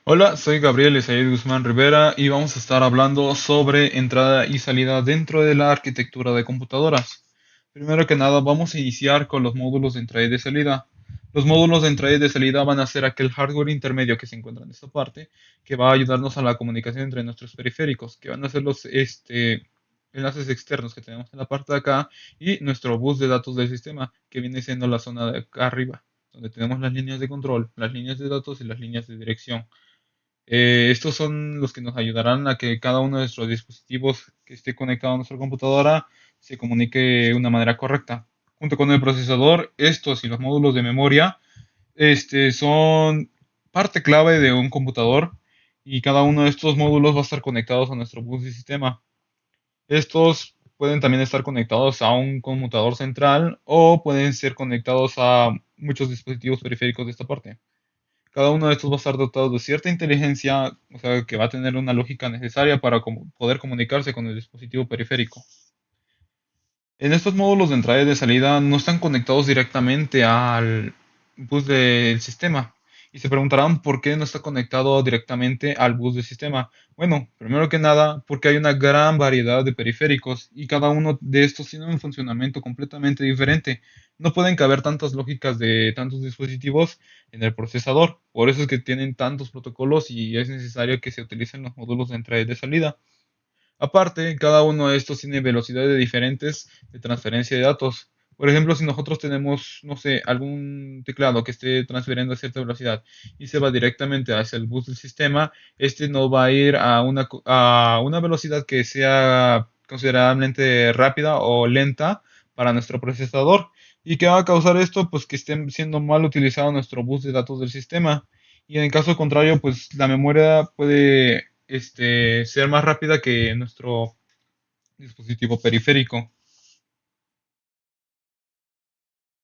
Hola, soy Gabriel Esaid Guzmán Rivera y vamos a estar hablando sobre entrada y salida dentro de la arquitectura de computadoras. Primero que nada, vamos a iniciar con los módulos de entrada y de salida. Los módulos de entrada y de salida van a ser aquel hardware intermedio que se encuentra en esta parte, que va a ayudarnos a la comunicación entre nuestros periféricos, que van a ser los enlaces externos que tenemos en la parte de acá y nuestro bus de datos del sistema, que viene siendo la zona de acá arriba, donde tenemos las líneas de control, las líneas de datos y las líneas de dirección. Estos son los que nos ayudarán a que cada uno de nuestros dispositivos que esté conectado a nuestra computadora se comunique de una manera correcta. Junto con el procesador, estos y los módulos de memoria, son parte clave de un computador y cada uno de estos módulos va a estar conectados a nuestro bus de sistema. Estos pueden también estar conectados a un conmutador central o pueden ser conectados a muchos dispositivos periféricos de esta parte. Cada uno de estos va a estar dotado de cierta inteligencia, o sea, que va a tener una lógica necesaria para poder comunicarse con el dispositivo periférico. En estos módulos de entrada y de salida no están conectados directamente al bus del sistema. Y se preguntarán por qué no está conectado directamente al bus del sistema. Bueno, primero que nada, porque hay una gran variedad de periféricos y cada uno de estos tiene un funcionamiento completamente diferente. No pueden caber tantas lógicas de tantos dispositivos en el procesador. Por eso es que tienen tantos protocolos y es necesario que se utilicen los módulos de entrada y de salida. Aparte, cada uno de estos tiene velocidades diferentes de transferencia de datos. Por ejemplo, si nosotros tenemos, no sé, algún teclado que esté transfiriendo a cierta velocidad y se va directamente hacia el bus del sistema, este no va a ir a una velocidad que sea considerablemente rápida o lenta para nuestro procesador. ¿Y qué va a causar esto? Pues que esté siendo mal utilizado nuestro bus de datos del sistema. Y en caso contrario, pues la memoria puede ser más rápida que nuestro dispositivo periférico.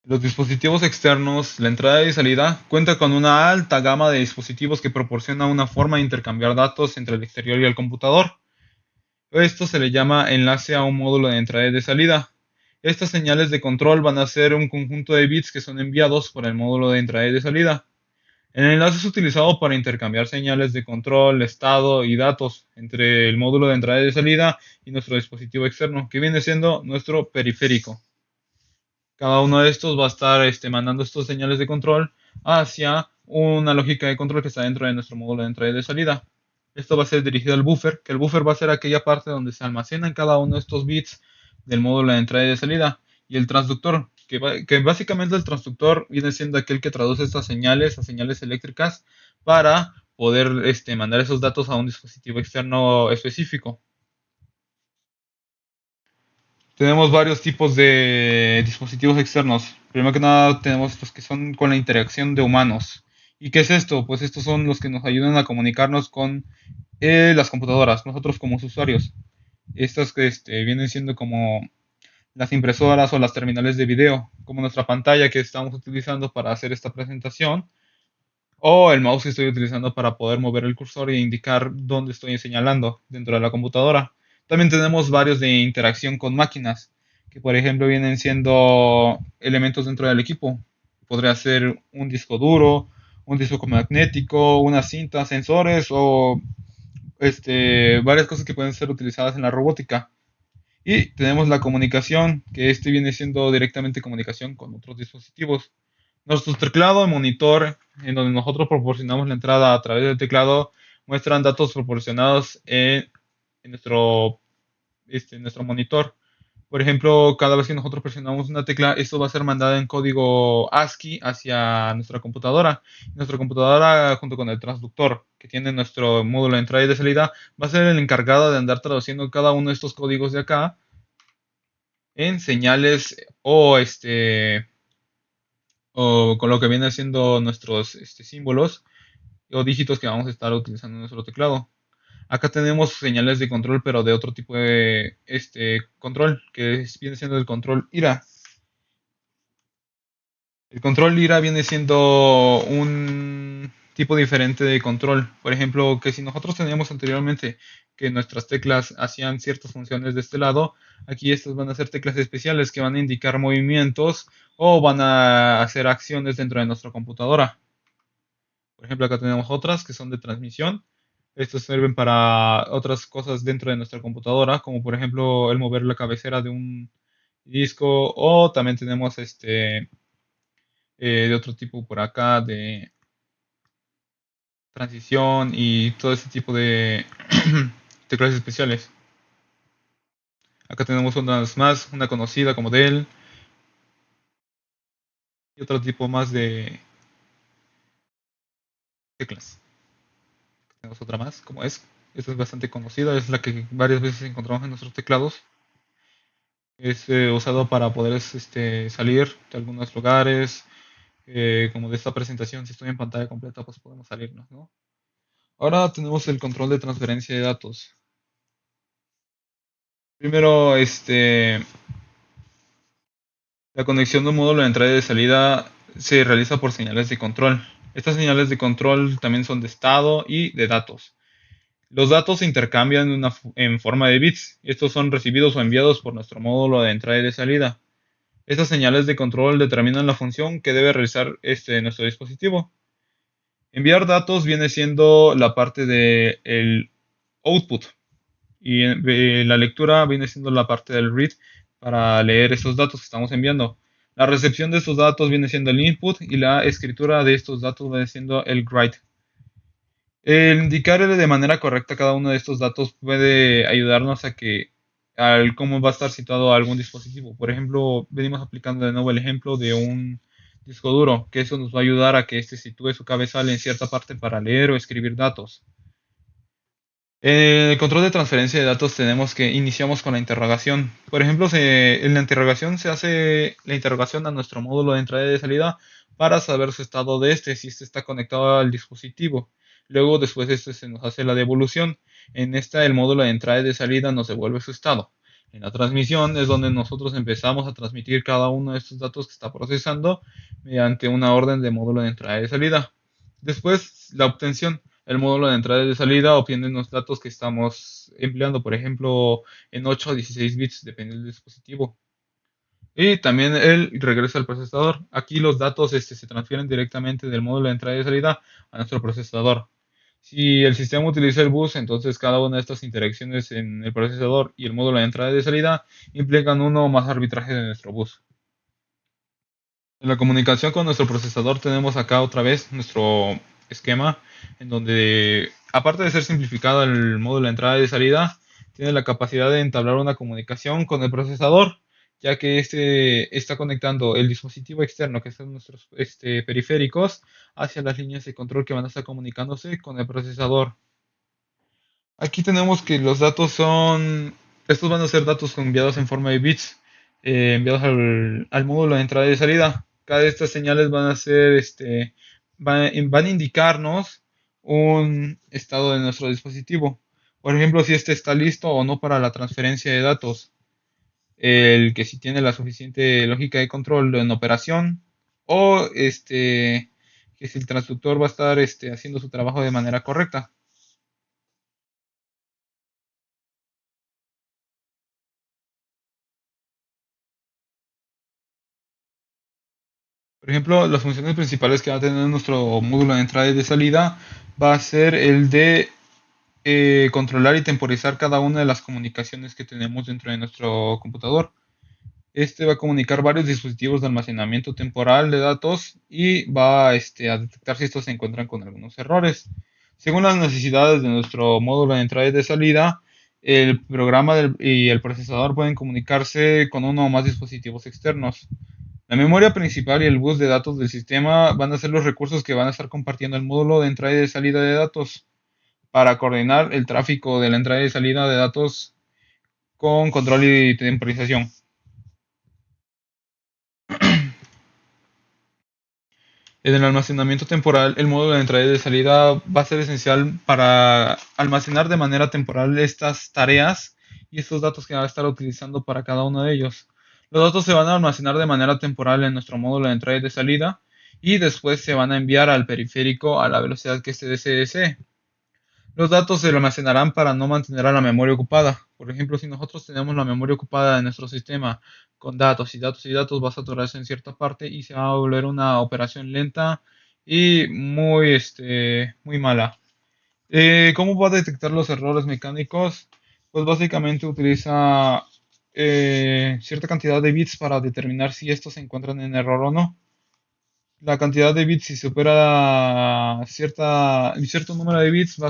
Los dispositivos externos, la entrada y salida, cuenta con una alta gama de dispositivos que proporciona una forma de intercambiar datos entre el exterior y el computador. Esto se le llama enlace a un módulo de entrada y de salida. Estas señales de control van a ser un conjunto de bits que son enviados por el módulo de entrada y de salida. El enlace es utilizado para intercambiar señales de control, estado y datos entre el módulo de entrada y de salida y nuestro dispositivo externo, que viene siendo nuestro periférico. Cada uno de estos va a estar mandando estas señales de control hacia una lógica de control que está dentro de nuestro módulo de entrada y de salida. Esto va a ser dirigido al buffer, que el buffer va a ser aquella parte donde se almacenan cada uno de estos bits del módulo de entrada y de salida. Y el transductor, que básicamente el transductor viene siendo aquel que traduce estas señales a señales eléctricas para poder mandar esos datos a un dispositivo externo específico. Tenemos varios tipos de dispositivos externos. Primero que nada, tenemos los que son con la interacción de humanos. ¿Y qué es esto? Pues estos son los que nos ayudan a comunicarnos con las computadoras, nosotros como usuarios. Estas que vienen siendo como las impresoras o las terminales de video, como nuestra pantalla que estamos utilizando para hacer esta presentación, o el mouse que estoy utilizando para poder mover el cursor e indicar dónde estoy señalando dentro de la computadora. También tenemos varios de interacción con máquinas, que por ejemplo vienen siendo elementos dentro del equipo. Podría ser un disco duro, un disco magnético, una cinta, sensores o varias cosas que pueden ser utilizadas en la robótica. Y tenemos la comunicación, que viene siendo directamente comunicación con otros dispositivos. Nuestro teclado y monitor, en donde nosotros proporcionamos la entrada a través del teclado, muestran datos proporcionados en nuestro monitor. Por ejemplo, cada vez que nosotros presionamos una tecla, esto va a ser mandado en código ASCII hacia nuestra computadora. Nuestra computadora, junto con el transductor que tiene nuestro módulo de entrada y de salida, va a ser el encargado de andar traduciendo cada uno de estos códigos de acá en señales o con lo que viene siendo nuestros símbolos o dígitos que vamos a estar utilizando en nuestro teclado. Acá tenemos señales de control, pero de otro tipo de control, viene siendo el control IRA. El control IRA viene siendo un tipo diferente de control. Por ejemplo, que si nosotros teníamos anteriormente que nuestras teclas hacían ciertas funciones de este lado, aquí estas van a ser teclas especiales que van a indicar movimientos o van a hacer acciones dentro de nuestra computadora. Por ejemplo, acá tenemos otras que son de transmisión. Estos sirven para otras cosas dentro de nuestra computadora, como por ejemplo el mover la cabecera de un disco, o también tenemos de otro tipo por acá de transición y todo ese tipo de teclados especiales. Acá tenemos unas más, una conocida como Dell y otro tipo más de teclas. Tenemos otra más, como es. Esta es bastante conocida, es la que varias veces encontramos en nuestros teclados. Es usado para poder salir de algunos lugares, como de esta presentación. Si estoy en pantalla completa, pues podemos salirnos, ¿no? Ahora tenemos el control de transferencia de datos. Primero, la conexión de un módulo de entrada y de salida se realiza por señales de control. Estas señales de control también son de estado y de datos. Los datos se intercambian en forma de bits. Estos son recibidos o enviados por nuestro módulo de entrada y de salida. Estas señales de control determinan la función que debe realizar nuestro dispositivo. Enviar datos viene siendo la parte del output y la lectura viene siendo la parte del read para leer esos datos que estamos enviando. La recepción de estos datos viene siendo el input y la escritura de estos datos viene siendo el write. El indicar de manera correcta cada uno de estos datos puede ayudarnos a que al cómo va a estar situado algún dispositivo. Por ejemplo, venimos aplicando de nuevo el ejemplo de un disco duro, que eso nos va a ayudar a que sitúe su cabezal en cierta parte para leer o escribir datos. En el control de transferencia de datos tenemos que iniciamos con la interrogación. Por ejemplo, en la interrogación se hace la interrogación a nuestro módulo de entrada y de salida para saber su estado de si este está conectado al dispositivo. Luego, después se nos hace la devolución. En esta, el módulo de entrada y de salida nos devuelve su estado. En la transmisión es donde nosotros empezamos a transmitir cada uno de estos datos que está procesando mediante una orden de módulo de entrada y de salida. Después, la obtención. El módulo de entrada y de salida obtiene los datos que estamos empleando, por ejemplo, en 8 o 16 bits, depende del dispositivo. Y también él regresa al procesador. Aquí los datos se transfieren directamente del módulo de entrada y de salida a nuestro procesador. Si el sistema utiliza el bus, entonces cada una de estas interacciones en el procesador y el módulo de entrada y de salida implican uno o más arbitraje de nuestro bus. En la comunicación con nuestro procesador tenemos acá otra vez nuestro esquema en donde, aparte de ser simplificado el módulo de entrada y de salida, tiene la capacidad de entablar una comunicación con el procesador, ya que este está conectando el dispositivo externo, que son nuestros periféricos, hacia las líneas de control que van a estar comunicándose con el procesador. Aquí tenemos que los datos estos van a ser datos enviados en forma de bits, enviados al módulo de entrada y de salida. Cada de estas señales van a ser, van a indicarnos un estado de nuestro dispositivo. Por ejemplo, si este está listo o no para la transferencia de datos. El que si tiene la suficiente lógica de control en operación. O que si el transductor va a estar haciendo su trabajo de manera correcta. Por ejemplo, las funciones principales que va a tener nuestro módulo de entrada y de salida va a ser el de controlar y temporizar cada una de las comunicaciones que tenemos dentro de nuestro computador. Este va a comunicar varios dispositivos de almacenamiento temporal de datos y va a detectar si estos se encuentran con algunos errores. Según las necesidades de nuestro módulo de entrada y de salida, el programa y el procesador pueden comunicarse con uno o más dispositivos externos. La memoria principal y el bus de datos del sistema van a ser los recursos que van a estar compartiendo el módulo de entrada y de salida de datos para coordinar el tráfico de la entrada y salida de datos con control y temporización. En el almacenamiento temporal, el módulo de entrada y de salida va a ser esencial para almacenar de manera temporal estas tareas y estos datos que va a estar utilizando para cada uno de ellos. Los datos se van a almacenar de manera temporal en nuestro módulo de entrada y de salida y después se van a enviar al periférico a la velocidad que este desee. Los datos se almacenarán para no mantener a la memoria ocupada. Por ejemplo, si nosotros tenemos la memoria ocupada de nuestro sistema con datos y datos y datos, va a saturarse en cierta parte y se va a volver una operación lenta y muy mala. ¿Cómo va a detectar los errores mecánicos? Pues básicamente utiliza cierta cantidad de bits para determinar si estos se encuentran en error o no. La cantidad de bits, si supera cierto número de bits, va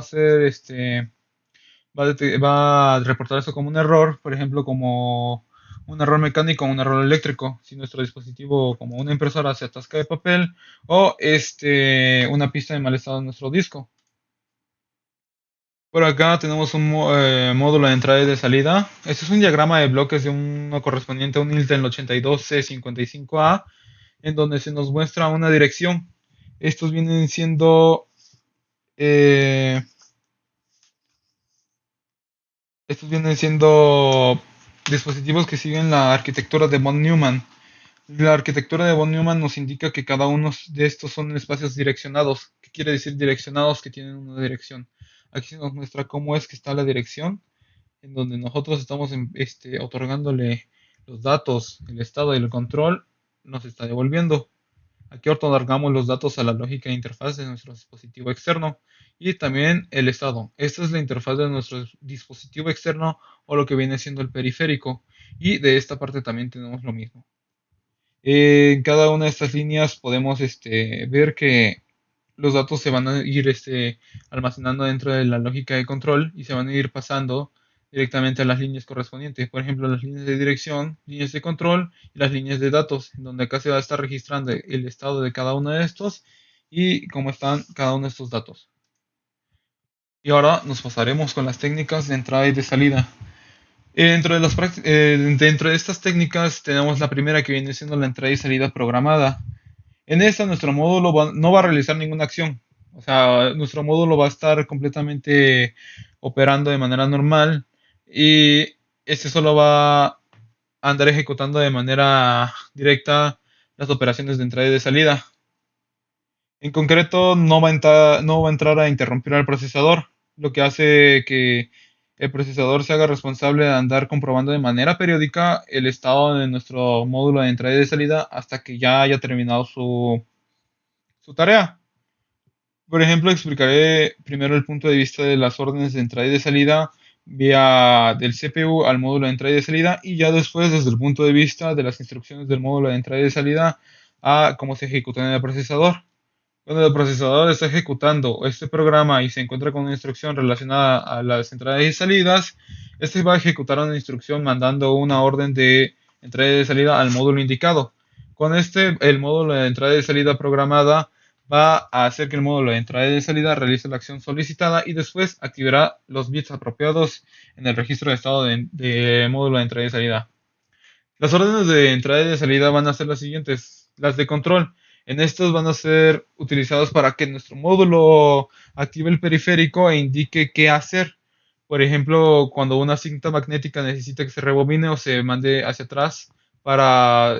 a reportar eso como un error, por ejemplo, como un error mecánico o un error eléctrico, si nuestro dispositivo, como una impresora, se atasca de papel, o una pista de mal estado en nuestro disco. Por acá tenemos un módulo de entrada y de salida. Este es un diagrama de bloques de uno correspondiente a un Intel 82C55A, en donde se nos muestra una dirección. Estos vienen siendo, eh, estos vienen siendo dispositivos que siguen la arquitectura de von Neumann. La arquitectura de von Neumann nos indica que cada uno de estos son espacios direccionados. ¿Qué quiere decir direccionados? Que tienen una dirección. Aquí se nos muestra cómo es que está la dirección en donde nosotros estamos otorgándole los datos, el estado y el control, nos está devolviendo. Aquí otorgamos los datos a la lógica de interfaz de nuestro dispositivo externo y también el estado. Esta es la interfaz de nuestro dispositivo externo o lo que viene siendo el periférico. Y de esta parte también tenemos lo mismo. En cada una de estas líneas podemos ver que los datos se van a ir almacenando dentro de la lógica de control y se van a ir pasando directamente a las líneas correspondientes. Por ejemplo, las líneas de dirección, líneas de control y las líneas de datos, en donde acá se va a estar registrando el estado de cada uno de estos y cómo están cada uno de estos datos. Y ahora nos pasaremos con las técnicas de entrada y de salida. Dentro de estas técnicas tenemos la primera que viene siendo la entrada y salida programada. En esta nuestro módulo no va a realizar ninguna acción. O sea, nuestro módulo va a estar completamente operando de manera normal y este solo va a andar ejecutando de manera directa las operaciones de entrada y de salida. En concreto, no va a entrar a interrumpir al procesador, lo que hace que el procesador se haga responsable de andar comprobando de manera periódica el estado de nuestro módulo de entrada y de salida hasta que ya haya terminado su tarea. Por ejemplo, explicaré primero el punto de vista de las órdenes de entrada y de salida vía del CPU al módulo de entrada y de salida y ya después desde el punto de vista de las instrucciones del módulo de entrada y de salida a cómo se ejecutan en el procesador. Cuando el procesador está ejecutando este programa y se encuentra con una instrucción relacionada a las entradas y salidas, este va a ejecutar una instrucción mandando una orden de entrada y de salida al módulo indicado. Con el módulo de entrada y salida programada va a hacer que el módulo de entrada y de salida realice la acción solicitada y después activará los bits apropiados en el registro de estado de módulo de entrada y salida. Las órdenes de entrada y de salida van a ser las siguientes, las de control. En estos van a ser utilizados para que nuestro módulo active el periférico e indique qué hacer. Por ejemplo, cuando una cinta magnética necesita que se rebobine o se mande hacia atrás para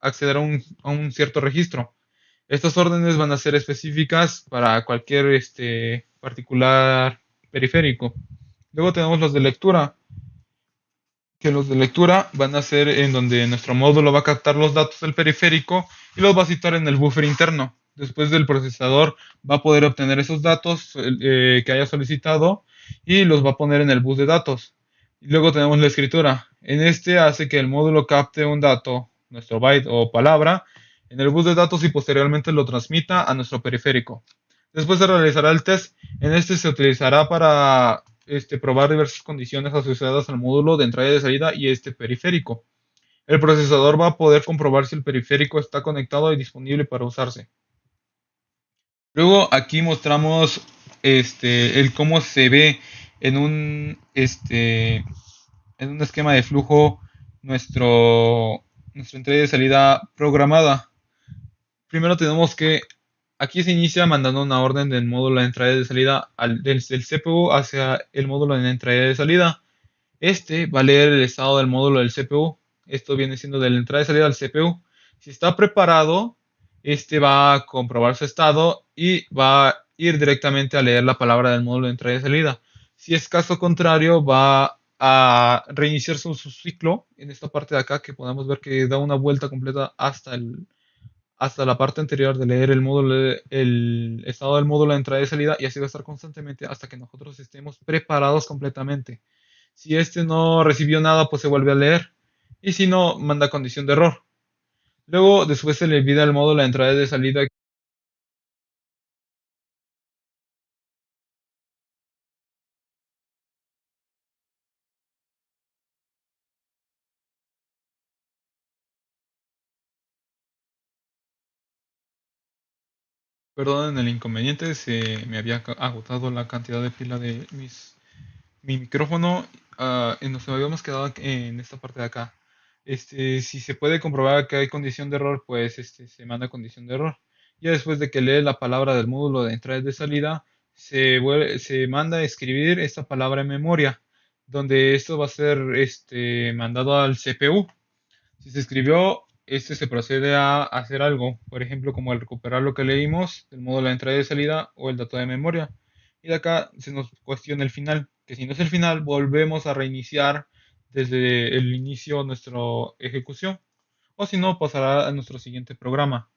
acceder a un cierto registro. Estas órdenes van a ser específicas para cualquier particular periférico. Luego tenemos los de lectura, que los de lectura van a ser en donde nuestro módulo va a captar los datos del periférico y los va a citar en el buffer interno. Después del procesador va a poder obtener esos datos que haya solicitado y los va a poner en el bus de datos. Y luego tenemos la escritura. En este hace que el módulo capte un dato, nuestro byte o palabra, en el bus de datos y posteriormente lo transmita a nuestro periférico. Después se realizará el test. En este se utilizará para probar diversas condiciones asociadas al módulo de entrada y de salida y este periférico. El procesador va a poder comprobar si el periférico está conectado y disponible para usarse. Luego aquí mostramos el cómo se ve en un esquema de flujo nuestra entrada y de salida programada. Primero tenemos que aquí se inicia mandando una orden del módulo de entrada y de salida del CPU hacia el módulo de entrada y de salida. Este va a leer el estado del módulo del CPU. Esto viene siendo de la entrada y salida del CPU. Si está preparado, este va a comprobar su estado y va a ir directamente a leer la palabra del módulo de entrada y salida. Si es caso contrario, va a reiniciar su ciclo en esta parte de acá que podemos ver que da una vuelta completa hasta la parte anterior de leer el estado del módulo de entrada y salida, y así va a estar constantemente hasta que nosotros estemos preparados completamente. Si este no recibió nada, pues se vuelve a leer, y si no, manda condición de error. Luego, después se le olvida el módulo de entrada y de salida. Perdonen el inconveniente, se me había agotado la cantidad de pila de mi micrófono, y nos habíamos quedado en esta parte de acá. Si se puede comprobar que hay condición de error, pues se manda condición de error. Ya después de que lee la palabra del módulo de entrada y de salida, se manda a escribir esta palabra en memoria, donde esto va a ser mandado al CPU. Si se escribió, se procede a hacer algo, por ejemplo, como el recuperar lo que leímos del módulo de entrada y de salida o el dato de memoria. Y de acá se nos cuestiona el final, que si no es el final, volvemos a reiniciar desde el inicio nuestra ejecución, o si no, pasará a nuestro siguiente programa.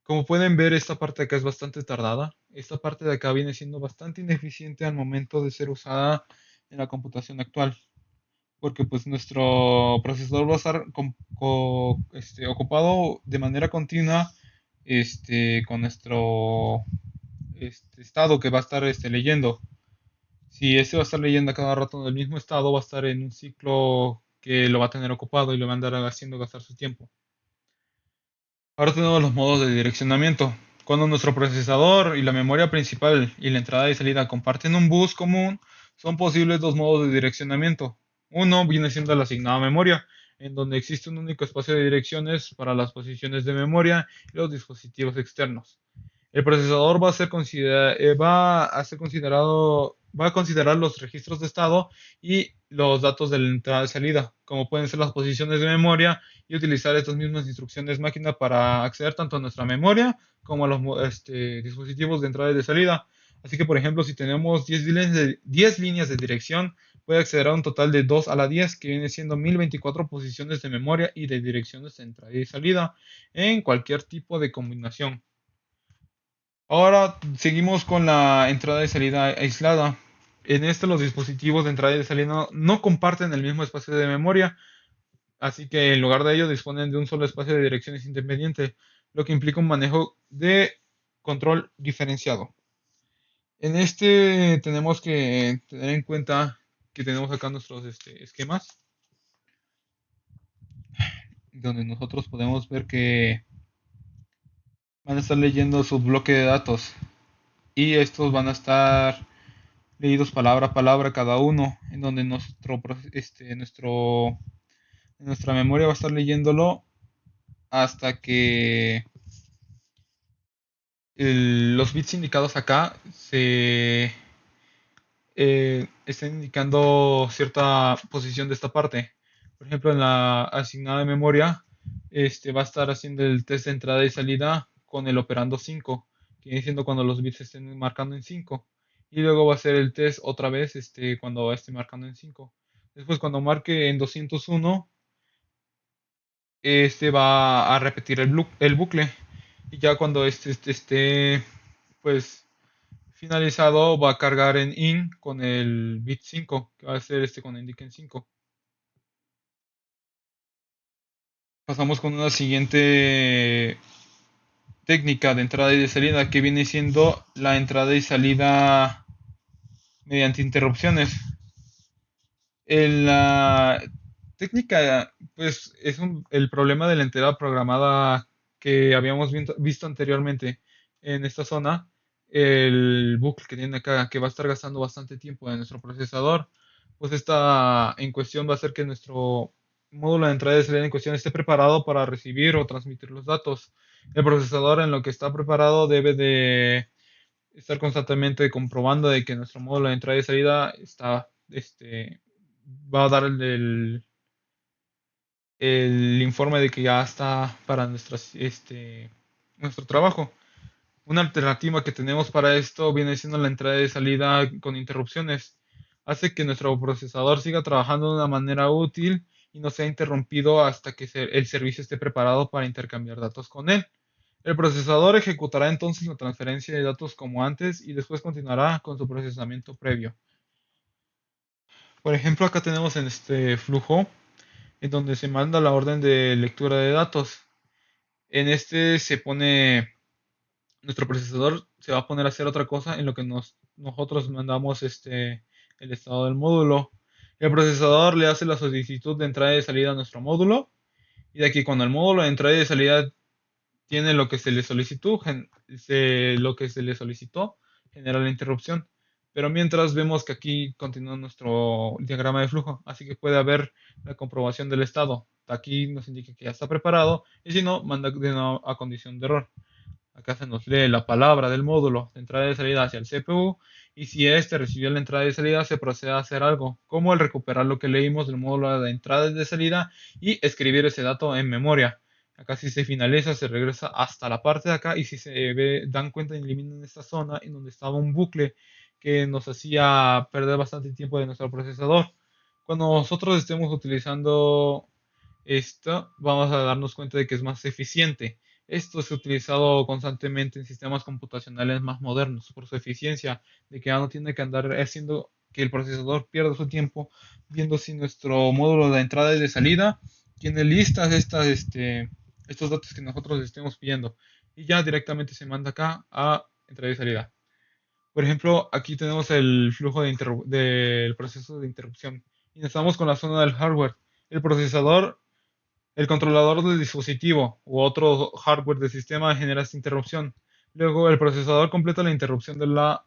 Como pueden ver, esta parte de acá es bastante tardada. Esta parte de acá viene siendo bastante ineficiente al momento de ser usada en la computación actual, porque pues nuestro procesador va a estar ocupado de manera continua con nuestro estado que va a estar leyendo. Si este va a estar leyendo a cada rato en el mismo estado, va a estar en un ciclo que lo va a tener ocupado y lo va a andar haciendo gastar su tiempo. Ahora tenemos los modos de direccionamiento. Cuando nuestro procesador y la memoria principal y la entrada y salida comparten un bus común, son posibles dos modos de direccionamiento. Uno viene siendo la asignada memoria, en donde existe un único espacio de direcciones para las posiciones de memoria y los dispositivos externos. El procesador va a considerar los registros de estado y los datos de la entrada y salida, como pueden ser las posiciones de memoria, y utilizar estas mismas instrucciones máquina para acceder tanto a nuestra memoria como a los dispositivos de entrada y de salida. Así que, por ejemplo, si tenemos 10 líneas de dirección, puede acceder a un total de 2 a la 10, que viene siendo 1024 posiciones de memoria y de direcciones de entrada y salida en cualquier tipo de combinación. Ahora seguimos con la entrada y salida aislada. En este los dispositivos de entrada y de salida no comparten el mismo espacio de memoria, así que en lugar de ello disponen de un solo espacio de direcciones independiente, lo que implica un manejo de control diferenciado. En este tenemos que tener en cuenta que tenemos acá nuestros esquemas, donde nosotros podemos ver que van a estar leyendo su bloque de datos, y estos van a estar leídos palabra a palabra cada uno, en donde nuestra memoria va a estar leyéndolo hasta que los bits indicados acá estén indicando cierta posición de esta parte. Por ejemplo, en la asignada de memoria, va a estar haciendo el test de entrada y salida con el operando 5, que viene siendo cuando los bits estén marcando en 5. Y luego va a hacer el test otra vez cuando esté marcando en 5. Después, cuando marque en 201, va a repetir el bucle. Y ya cuando esté pues finalizado, va a cargar en in con el bit 5, que va a ser con indique en 5. Pasamos con una siguiente técnica de entrada y de salida, que viene siendo la entrada y salida mediante interrupciones. La técnica, pues, es el problema de la entrada programada que habíamos visto anteriormente en esta zona. El bucle que tiene acá, que va a estar gastando bastante tiempo en nuestro procesador, pues esta en cuestión va a hacer que nuestro módulo de entrada y salida en cuestión esté preparado para recibir o transmitir los datos. El procesador, en lo que está preparado, debe de estar constantemente comprobando de que nuestro módulo de entrada y salida va a dar el informe de que ya está para nuestro trabajo. Una alternativa que tenemos para esto viene siendo la entrada y salida con interrupciones. Hace que nuestro procesador siga trabajando de una manera útil y no sea interrumpido hasta que el servicio esté preparado para intercambiar datos con él. El procesador ejecutará entonces la transferencia de datos como antes y después continuará con su procesamiento previo. Por ejemplo, acá tenemos en este flujo en donde se manda la orden de lectura de datos. En este se pone, nuestro procesador se va a poner a hacer otra cosa en lo que nosotros mandamos el estado del módulo. El procesador le hace la solicitud de entrada y de salida a nuestro módulo. Y de aquí cuando el módulo de entrada y de salida tiene lo que se le solicitó, lo que se le solicitó, genera la interrupción. Pero mientras vemos que aquí continúa nuestro diagrama de flujo, así que puede haber la comprobación del estado. Aquí nos indica que ya está preparado y si no, manda de nuevo a condición de error. Acá se nos lee la palabra del módulo de entrada y salida hacia el CPU y si éste recibió la entrada y salida se procede a hacer algo, como el recuperar lo que leímos del módulo de entrada y de salida y escribir ese dato en memoria. Acá si se finaliza se regresa hasta la parte de acá y si dan cuenta eliminan esta zona en donde estaba un bucle que nos hacía perder bastante tiempo de nuestro procesador. Cuando nosotros estemos utilizando esto, vamos a darnos cuenta de que es más eficiente. Esto es utilizado constantemente en sistemas computacionales más modernos por su eficiencia, de que ya no tiene que andar haciendo que el procesador pierda su tiempo viendo si nuestro módulo de entrada y de salida tiene listas estos datos que nosotros estemos pidiendo. Y ya directamente se manda acá a entrada y salida. Por ejemplo, aquí tenemos el flujo del proceso de interrupción. Y estamos con la zona del hardware. El procesador el controlador del dispositivo u otro hardware del sistema genera esta interrupción. Luego, el procesador completa la interrupción de la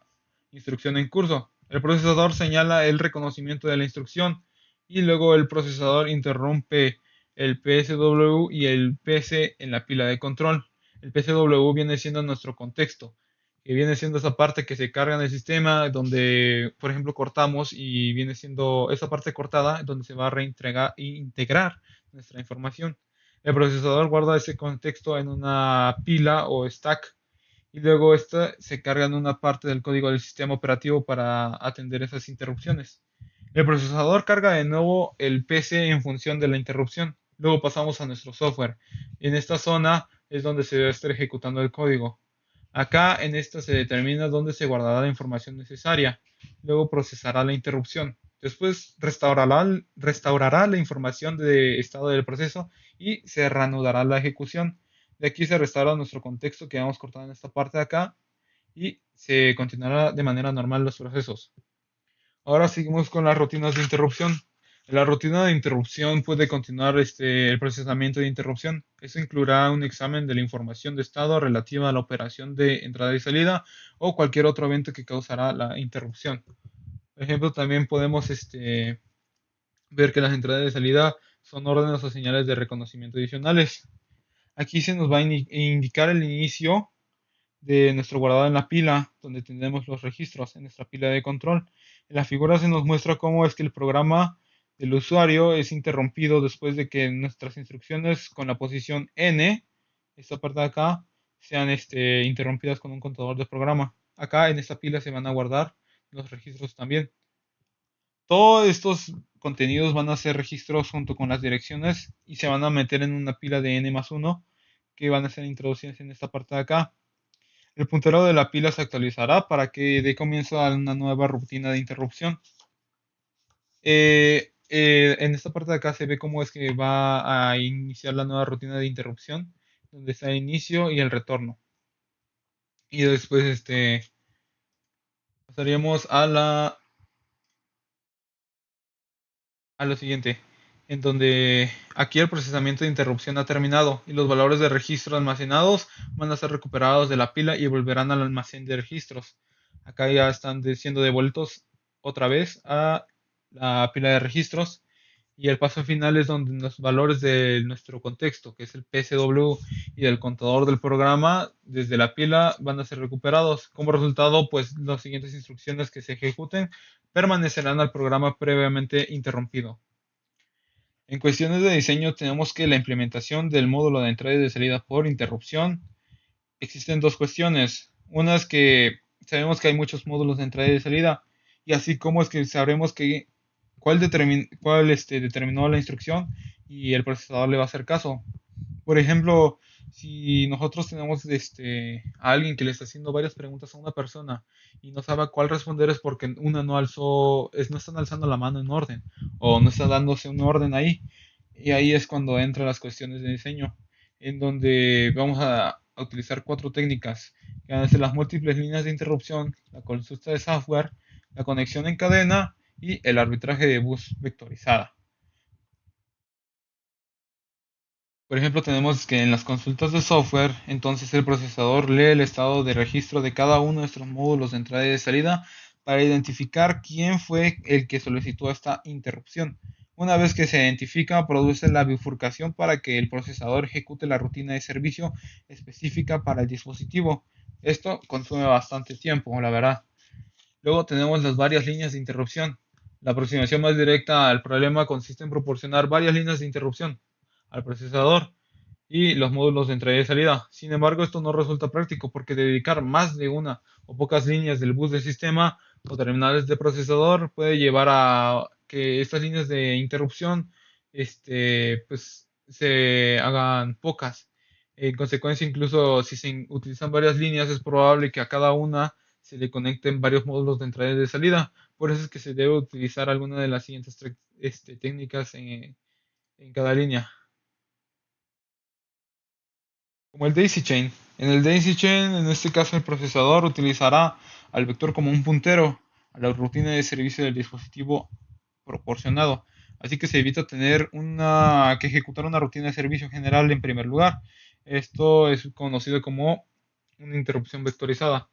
instrucción en curso. El procesador señala el reconocimiento de la instrucción y luego el procesador interrumpe el PSW y el PC en la pila de control. El PSW viene siendo nuestro contexto, que viene siendo esa parte que se carga en el sistema donde, por ejemplo, cortamos y viene siendo esa parte cortada donde se va a reintegrar e integrar nuestra información. El procesador guarda ese contexto en una pila o stack y luego esta se carga en una parte del código del sistema operativo para atender esas interrupciones. El procesador carga de nuevo el PC en función de la interrupción. Luego pasamos a nuestro software. En esta zona es donde se debe estar ejecutando el código. Acá en esta se determina dónde se guardará la información necesaria. Luego procesará la interrupción. Después restaurará la información de estado del proceso y se reanudará la ejecución. De aquí se restaura nuestro contexto que hemos cortado en esta parte de acá y se continuará de manera normal los procesos. Ahora seguimos con las rutinas de interrupción. La rutina de interrupción puede continuar el procesamiento de interrupción. Eso incluirá un examen de la información de estado relativa a la operación de entrada y salida o cualquier otro evento que causará la interrupción. Por ejemplo, también podemos ver que las entradas y salida son órdenes o señales de reconocimiento adicionales. Aquí se nos va a indicar el inicio de nuestro guardado en la pila, donde tenemos los registros en nuestra pila de control. En la figura se nos muestra cómo es que el programa del usuario es interrumpido después de que nuestras instrucciones con la posición N, esta parte de acá, sean interrumpidas con un contador de programa. Acá en esta pila se van a guardar los registros también. Todos estos contenidos van a ser registros junto con las direcciones y se van a meter en una pila de n+1 que van a ser introducidas en esta parte de acá. El puntero de la pila se actualizará para que dé comienzo a una nueva rutina de interrupción. En esta parte de acá se ve cómo es que va a iniciar la nueva rutina de interrupción, donde está el inicio y el retorno. Y después pasaríamos a lo siguiente, en donde aquí el procesamiento de interrupción ha terminado y los valores de registro almacenados van a ser recuperados de la pila y volverán al almacén de registros. Acá ya están siendo devueltos otra vez a la pila de registros y el paso final es donde los valores de nuestro contexto, que es el PSW y el contador del programa, desde la pila van a ser recuperados. Como resultado, pues las siguientes instrucciones que se ejecuten permanecerán al programa previamente interrumpido. En cuestiones de diseño tenemos que la implementación del módulo de entrada y de salida por interrupción. Existen dos cuestiones. Una es que sabemos que hay muchos módulos de entrada y de salida y así como es que sabremos cuál determinó la instrucción y el procesador le va a hacer caso. Por ejemplo, Si nosotros tenemos a alguien que le está haciendo varias preguntas a una persona y no sabe a cuál responder, es porque una no alzó, no están alzando la mano en orden o no está dándose un orden ahí. Y ahí es cuando entran las cuestiones de diseño, en donde vamos a utilizar cuatro técnicas, que van a ser las múltiples líneas de interrupción, la consulta de software, la conexión en cadena y el arbitraje de bus vectorizada. Por ejemplo, tenemos que en las consultas de software, entonces el procesador lee el estado de registro de cada uno de nuestros módulos de entrada y de salida para identificar quién fue el que solicitó esta interrupción. Una vez que se identifica, produce la bifurcación para que el procesador ejecute la rutina de servicio específica para el dispositivo. Esto consume bastante tiempo, la verdad. Luego tenemos las varias líneas de interrupción. La aproximación más directa al problema consiste en proporcionar varias líneas de interrupción al procesador y los módulos de entrada y salida. Sin embargo, esto no resulta práctico porque dedicar más de una o pocas líneas del bus del sistema o terminales de procesador puede llevar a que estas líneas de interrupción pues, se hagan pocas. En consecuencia, incluso si se utilizan varias líneas, es probable que a cada una se le conecten varios módulos de entrada y de salida. Por eso es que se debe utilizar alguna de las siguientes técnicas en cada línea. Como el daisy chain. En el daisy chain, en este caso, el procesador utilizará al vector como un puntero a la rutina de servicio del dispositivo proporcionado. Así que se evita tener que ejecutar una rutina de servicio general en primer lugar. Esto es conocido como una interrupción vectorizada.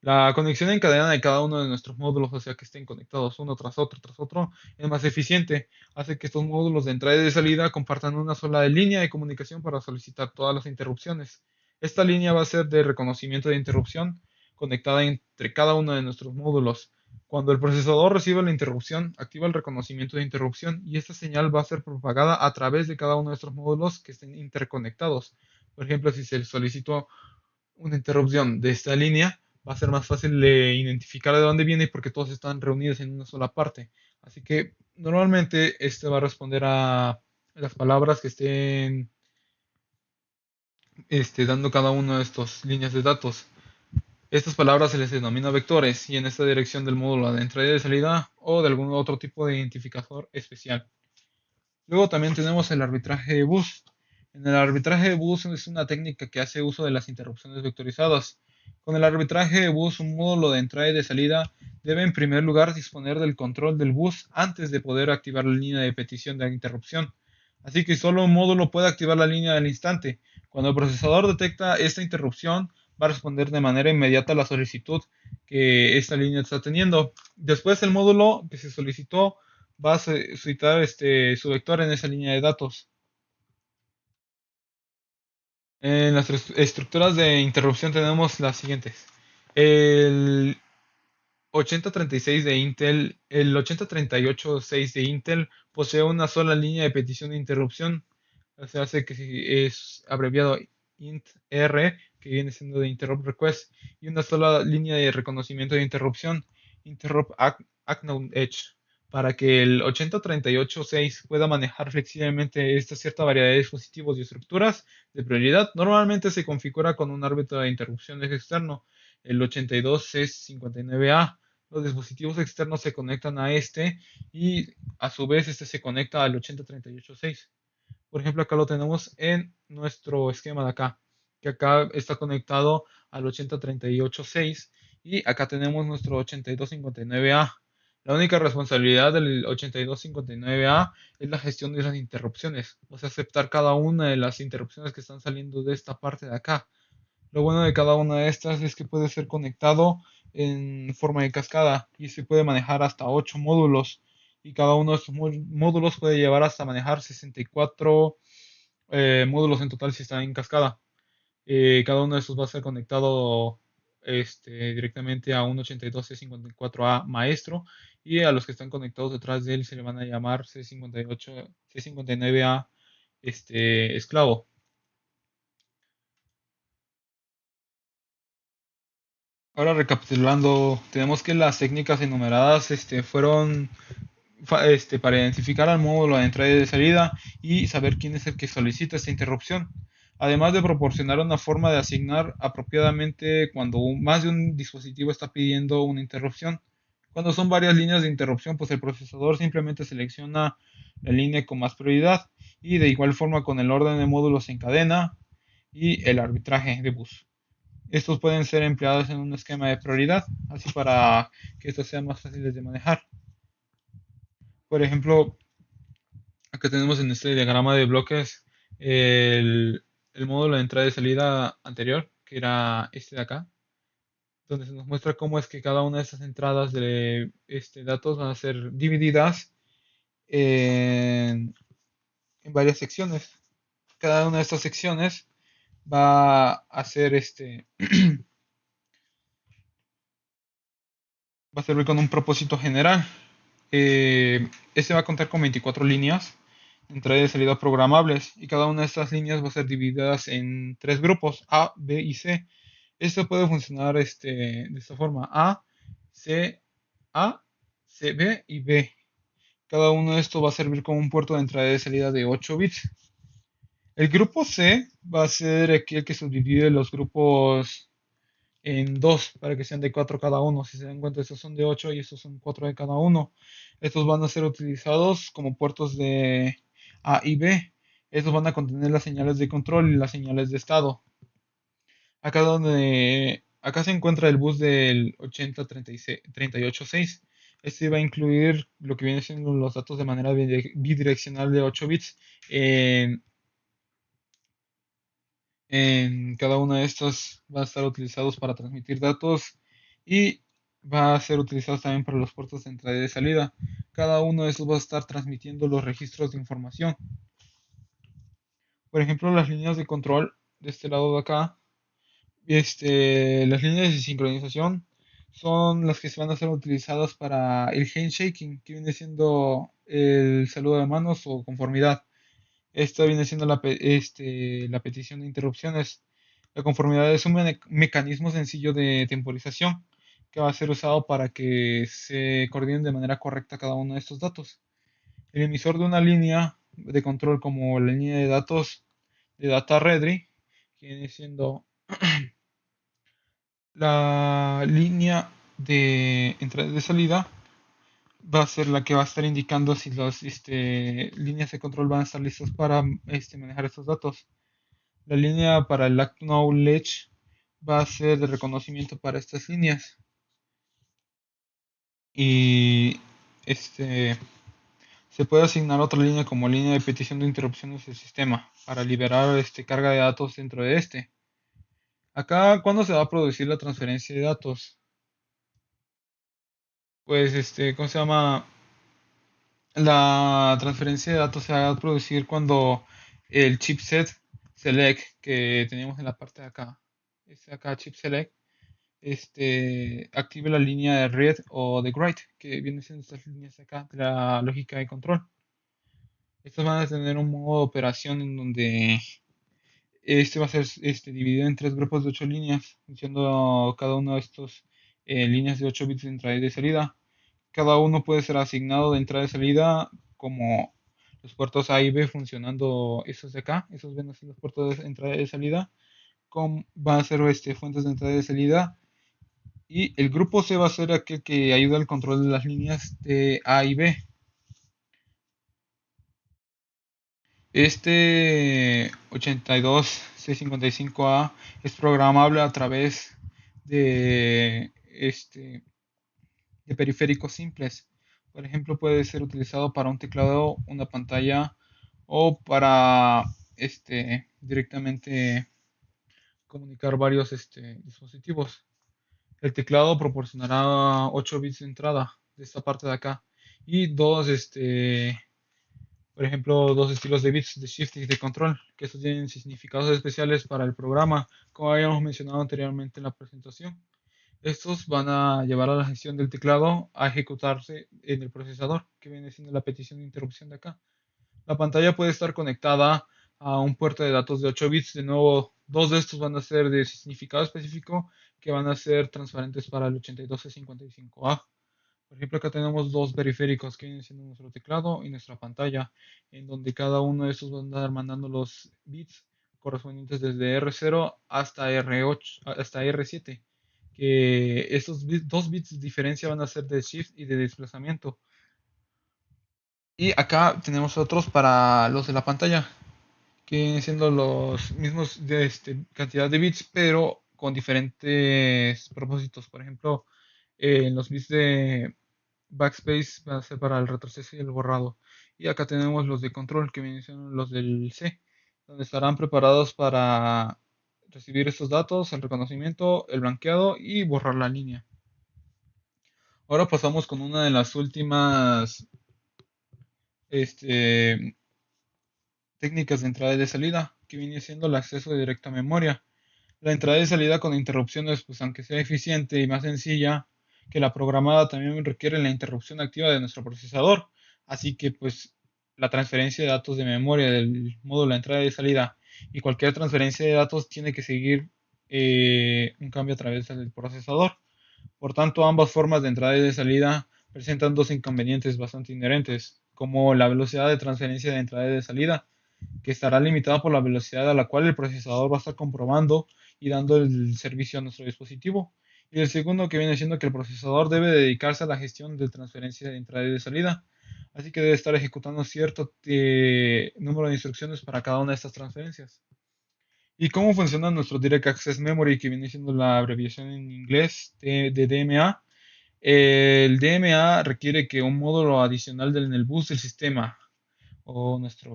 La conexión en cadena de cada uno de nuestros módulos, o sea que estén conectados uno tras otro, es más eficiente. Hace que estos módulos de entrada y de salida compartan una sola línea de comunicación para solicitar todas las interrupciones. Esta línea va a ser de reconocimiento de interrupción conectada entre cada uno de nuestros módulos. Cuando el procesador recibe la interrupción, activa el reconocimiento de interrupción y esta señal va a ser propagada a través de cada uno de nuestros módulos que estén interconectados. Por ejemplo, si se solicitó una interrupción de esta línea, va a ser más fácil de identificar de dónde viene porque todos están reunidos en una sola parte. Así que normalmente este va a responder a las palabras que estén dando cada una de estas líneas de datos. Estas palabras se les denomina vectores y en esta dirección del módulo de entrada y de salida o de algún otro tipo de identificador especial. Luego también tenemos el arbitraje de bus. En el arbitraje de bus es una técnica que hace uso de las interrupciones vectorizadas. Con el arbitraje de bus, un módulo de entrada y de salida debe en primer lugar disponer del control del bus antes de poder activar la línea de petición de interrupción. Así que solo un módulo puede activar la línea al instante. Cuando el procesador detecta esta interrupción, va a responder de manera inmediata a la solicitud que esta línea está teniendo. Después el módulo que se solicitó va a citar su vector en esa línea de datos. En las estructuras de interrupción tenemos las siguientes. El 8036 de Intel, el 8038.6 de Intel posee una sola línea de petición de interrupción. Se hace que es abreviado INT-R, que viene siendo de Interrupt Request, y una sola línea de reconocimiento de interrupción, Interrupt Acknowledge, para que el 8038.6 pueda manejar flexiblemente esta cierta variedad de dispositivos y estructuras de prioridad. Normalmente se configura con un árbitro de interrupciones externo, el 82C59A. Los dispositivos externos se conectan a este y a su vez este se conecta al 8038.6. Por ejemplo, acá lo tenemos en nuestro esquema de acá, que acá está conectado al 8038.6 y acá tenemos nuestro 8259A. La única responsabilidad del 8259A es la gestión de las interrupciones, o sea, aceptar cada una de las interrupciones que están saliendo de esta parte de acá. Lo bueno de cada una de estas es que puede ser conectado en forma de cascada y se puede manejar hasta 8 módulos y cada uno de estos módulos puede llevar hasta manejar 64 módulos en total si están en cascada. Cada uno de estos va a ser conectado directamente a un 82C54A maestro y a los que están conectados detrás de él se le van a llamar C58, C59A esclavo. Ahora recapitulando, tenemos que las técnicas enumeradas fueron para identificar al módulo de entrada y de salida y saber quién es el que solicita esta interrupción. además de proporcionar una forma de asignar apropiadamente cuando más de un dispositivo está pidiendo una interrupción. Cuando son varias líneas de interrupción, pues el procesador simplemente selecciona la línea con más prioridad y de igual forma con el orden de módulos en cadena y el arbitraje de bus. Estos pueden ser empleados en un esquema de prioridad, así para que estos sean más fáciles de manejar. Por ejemplo, acá tenemos en este diagrama de bloques el módulo de entrada y salida anterior, que era este de acá, donde se nos muestra cómo es que cada una de estas entradas de datos van a ser divididas en, en varias secciones. Cada una de estas secciones va a ser va a servir con un propósito general. Este va a contar con 24 líneas de entrada y salida programables y cada una de estas líneas va a ser divididas en tres grupos, A, B y C. Esto puede funcionar de esta forma: C, A, C, B y B. Cada uno de estos va a servir como un puerto de entrada y salida de 8 bits. El grupo C va a ser aquel que subdivide los grupos en dos para que sean de 4 cada uno. Si se dan cuenta, estos son de 8 y estos son 4 de cada uno. Estos van a ser utilizados como puertos de A y B. Estos van a contener las señales de control y las señales de estado. Acá se encuentra el bus del 8038.6. Este va a incluir lo que viene siendo los datos de manera bidireccional de 8 bits en, en cada una de estas va a estar utilizados para transmitir datos y va a ser utilizados también para los puertos de entrada y de salida. Cada uno de estos va a estar transmitiendo los registros de información. Por ejemplo, las líneas de control de este lado de acá, las líneas de sincronización son las que se van a ser utilizadas para el handshaking, que viene siendo el saludo de manos o conformidad. Esta viene siendo la petición de interrupciones. La conformidad es un mecanismo sencillo de temporización que va a ser usado para que se coordinen de manera correcta cada uno de estos datos. El emisor de una línea de control como la línea de datos de Data Ready, que viene siendo la línea de entrada y de salida, va a ser la que va a estar indicando si las líneas de control van a estar listas para manejar estos datos. La línea para el acknowledge va a ser de reconocimiento para estas líneas. Y se puede asignar otra línea como línea de petición de interrupciones del sistema para liberar carga de datos dentro de este. Acá, ¿cuándo se va a producir la transferencia de datos? Pues, ¿cómo se llama? La transferencia de datos se va a producir cuando el chipset select que teníamos en la parte de acá, este acá chip select, active la línea de read o de write, que vienen siendo estas líneas de acá de la lógica de control. Estas van a tener un modo de operación en donde este va a ser dividido en tres grupos de 8 líneas, siendo cada uno de estos líneas de 8 bits de entrada y de salida. Cada uno puede ser asignado de entrada y salida como los puertos A y B funcionando esos de acá, esos van a ser los puertos de entrada y de salida, van a ser fuentes de entrada y de salida. Y el grupo C va a ser aquel que ayuda al control de las líneas de A y B. Este 82655A es programable a través de, de periféricos simples. Por ejemplo, puede ser utilizado para un teclado, una pantalla o para directamente comunicar varios dispositivos. El teclado proporcionará 8 bits de entrada de esta parte de acá y por ejemplo, dos estilos de bits de shift y de control, que estos tienen significados especiales para el programa, como habíamos mencionado anteriormente en la presentación. Estos van a llevar a la gestión del teclado a ejecutarse en el procesador, que viene siendo la petición de interrupción de acá. La pantalla puede estar conectada a un puerto de datos de 8 bits. De nuevo, dos de estos van a ser de significado específico que van a ser transparentes para el 8255A. Por ejemplo, acá tenemos dos periféricos que vienen siendo nuestro teclado y nuestra pantalla, en donde cada uno de estos va a andar mandando los bits correspondientes desde R0 hasta R8, hasta R7, que estos 2 bits de diferencia van a ser de shift y de desplazamiento. Y acá tenemos otros para los de la pantalla, que vienen siendo los mismos de cantidad de bits, pero con diferentes propósitos. Por ejemplo, en los bits de backspace va a ser para el retroceso y el borrado. Y acá tenemos los de control, que vienen siendo los del C, donde estarán preparados para recibir estos datos, el reconocimiento, el blanqueado y borrar la línea. Ahora pasamos con una de las últimas este, técnicas de entrada y de salida, que viene siendo el acceso directo a memoria. La entrada y salida con interrupciones, pues aunque sea eficiente y más sencilla que la programada, también requiere la interrupción activa de nuestro procesador. Así que pues la transferencia de datos de memoria del módulo de entrada y salida y cualquier transferencia de datos tiene que seguir un cambio a través del procesador. Por tanto, ambas formas de entrada y de salida presentan dos inconvenientes bastante inherentes, como la velocidad de transferencia de entrada y de salida, que estará limitada por la velocidad a la cual el procesador va a estar comprobando y dando el servicio a nuestro dispositivo. Y el segundo, que viene siendo que el procesador debe dedicarse a la gestión de transferencia de entrada y de salida. Así que debe estar ejecutando cierto número de instrucciones para cada una de estas transferencias. ¿Y cómo funciona nuestro Direct Access Memory, que viene siendo la abreviación en inglés de DMA? El DMA requiere que un módulo adicional en el bus del sistema o nuestra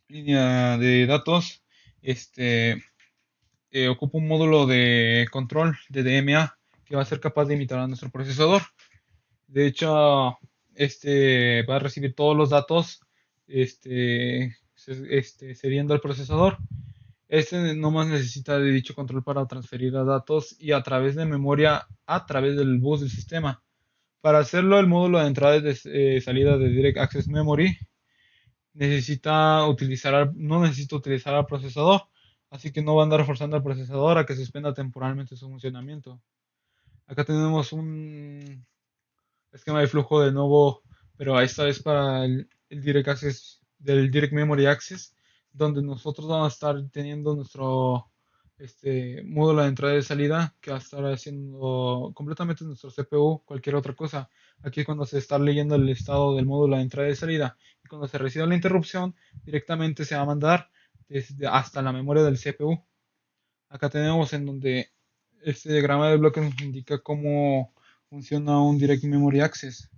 línea de datos ocupa un módulo de control de DMA que va a ser capaz de imitar a nuestro procesador. De hecho, va a recibir todos los datos cediendo al procesador. Este no más necesita de dicho control para transferir a datos y a través de memoria a través del bus del sistema. Para hacerlo, el módulo de entrada y de salida de Direct Access Memory no necesita utilizar al procesador, así que no va a andar forzando al procesador a que suspenda temporalmente su funcionamiento. Acá tenemos un esquema de flujo de nuevo, pero esta vez para el Direct Access, del Direct Memory Access, donde nosotros vamos a estar teniendo nuestro módulo de entrada y salida que va a estar haciendo completamente nuestro CPU, cualquier otra cosa. Aquí es cuando se está leyendo el estado del módulo de entrada y salida. Y cuando se recibe la interrupción, directamente se va a mandar hasta la memoria del CPU. Acá tenemos en donde este diagrama de bloques nos indica cómo funciona un Direct Memory Access.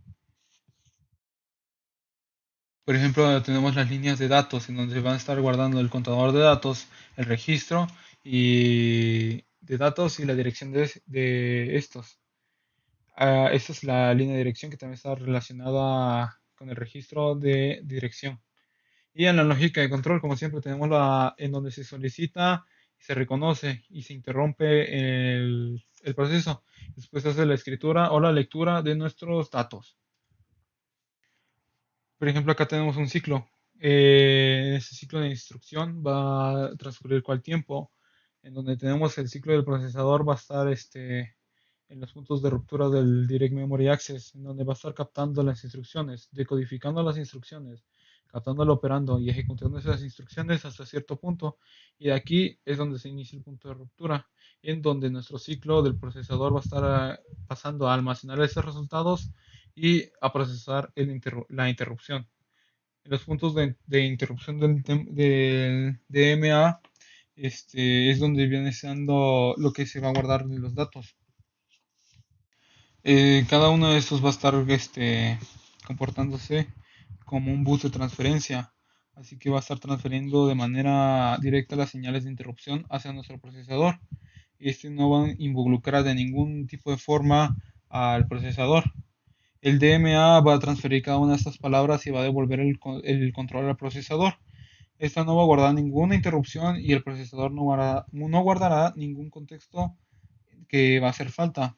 Por ejemplo, tenemos las líneas de datos en donde se van a estar guardando el contador de datos, el registro y de datos y la dirección de estos. Esta es la línea de dirección que también está relacionada con el registro de dirección. Y en la lógica de control, como siempre, tenemos en donde se solicita, se reconoce y se interrumpe el proceso. Después se hace la escritura o la lectura de nuestros datos. Por ejemplo, acá tenemos un ciclo. Ese ciclo de instrucción va a transcurrir cuál tiempo, en donde tenemos el ciclo del procesador va a estar en los puntos de ruptura del Direct Memory Access, en donde va a estar captando las instrucciones, decodificando las instrucciones, captando, operando y ejecutando esas instrucciones hasta cierto punto. Y de aquí es donde se inicia el punto de ruptura, en donde nuestro ciclo del procesador va a estar pasando a almacenar esos resultados y a procesar la interrupción. En los puntos de interrupción del DMA es donde viene siendo lo que se va a guardar de los datos. Cada uno de estos va a estar comportándose como un bus de transferencia, así que va a estar transfiriendo de manera directa las señales de interrupción hacia nuestro procesador. No va a involucrar de ningún tipo de forma al procesador. El DMA va a transferir cada una de estas palabras y va a devolver el control al procesador. Esta no va a guardar ninguna interrupción y el procesador no guardará ningún contexto que va a hacer falta.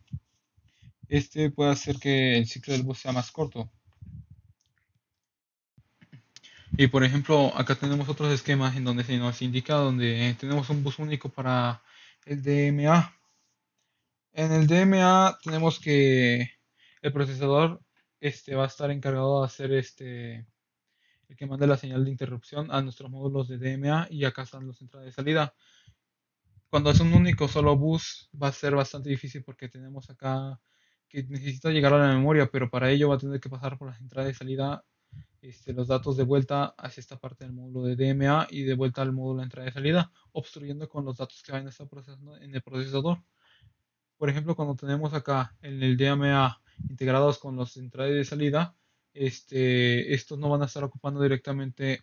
Puede hacer que el ciclo del bus sea más corto. Y por ejemplo, acá tenemos otros esquemas en donde se nos indica donde tenemos un bus único para el DMA. En el DMA tenemos que el procesador va a estar encargado de hacer el que manda la señal de interrupción a nuestros módulos de DMA y acá están los entrada y salida. Cuando es un único solo bus va a ser bastante difícil porque tenemos acá que necesita llegar a la memoria, pero para ello va a tener que pasar por las entradas y salida los datos de vuelta hacia esta parte del módulo de DMA y de vuelta al módulo de entrada y salida, obstruyendo con los datos que van a estar procesando en el procesador. Por ejemplo, cuando tenemos acá en el DMA integrados con los de entrada y de salida, estos no van a estar ocupando directamente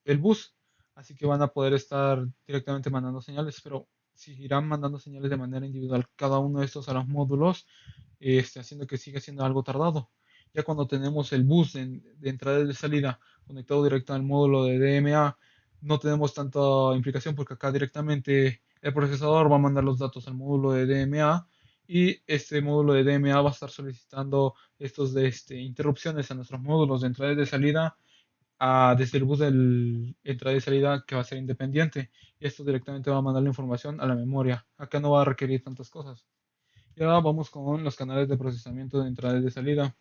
el bus, así que van a poder estar directamente mandando señales, pero seguirán mandando señales de manera individual cada uno de estos a los módulos, haciendo que siga siendo algo tardado. Ya cuando tenemos el bus de entrada y de salida conectado directo al módulo de DMA, no tenemos tanta implicación porque acá directamente el procesador va a mandar los datos al módulo de DMA y este módulo de DMA va a estar solicitando estos de interrupciones a nuestros módulos de entrada y de salida desde el bus de entrada y salida que va a ser independiente. Y esto directamente va a mandar la información a la memoria. Acá no va a requerir tantas cosas. Y ahora vamos con los canales de procesamiento de entrada y de salida.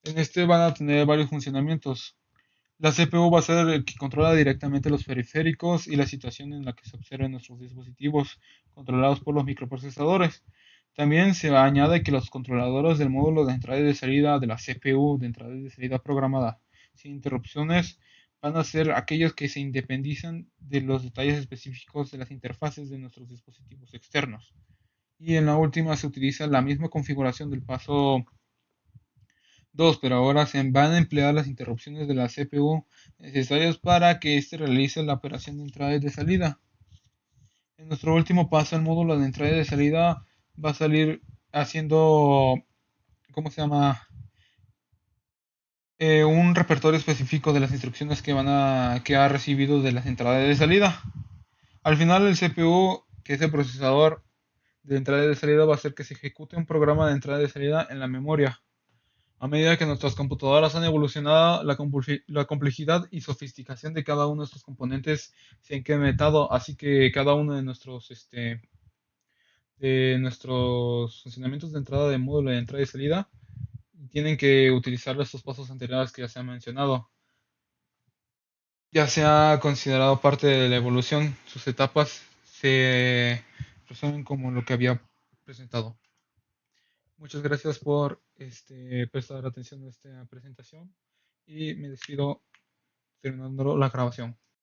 En este van a tener varios funcionamientos. La CPU va a ser el que controla directamente los periféricos y la situación en la que se observan nuestros dispositivos, controlados por los microprocesadores. También se añade que los controladores del módulo de entrada y de salida de la CPU de entrada y de salida programada sin interrupciones van a ser aquellos que se independizan de los detalles específicos de las interfaces de nuestros dispositivos externos. Y en la última se utiliza la misma configuración del paso 2, pero ahora se van a emplear las interrupciones de la CPU necesarias para que éste realice la operación de entrada y de salida. En nuestro último paso, el módulo de entrada y de salida va a salir haciendo, ¿cómo se llama? Un repertorio específico de las instrucciones que ha recibido de las entradas y de salida. Al final, el CPU, que es el procesador de entrada y de salida, va a hacer que se ejecute un programa de entrada y de salida en la memoria. A medida que nuestras computadoras han evolucionado, la complejidad y sofisticación de cada uno de estos componentes se ha incrementado, así que cada uno de nuestros funcionamientos de entrada de módulo de entrada y salida tienen que utilizar estos pasos anteriores que ya se han mencionado. Ya se ha considerado parte de la evolución, sus etapas se resumen como lo que había presentado. Muchas gracias por prestar atención a esta presentación y me despido terminando la grabación.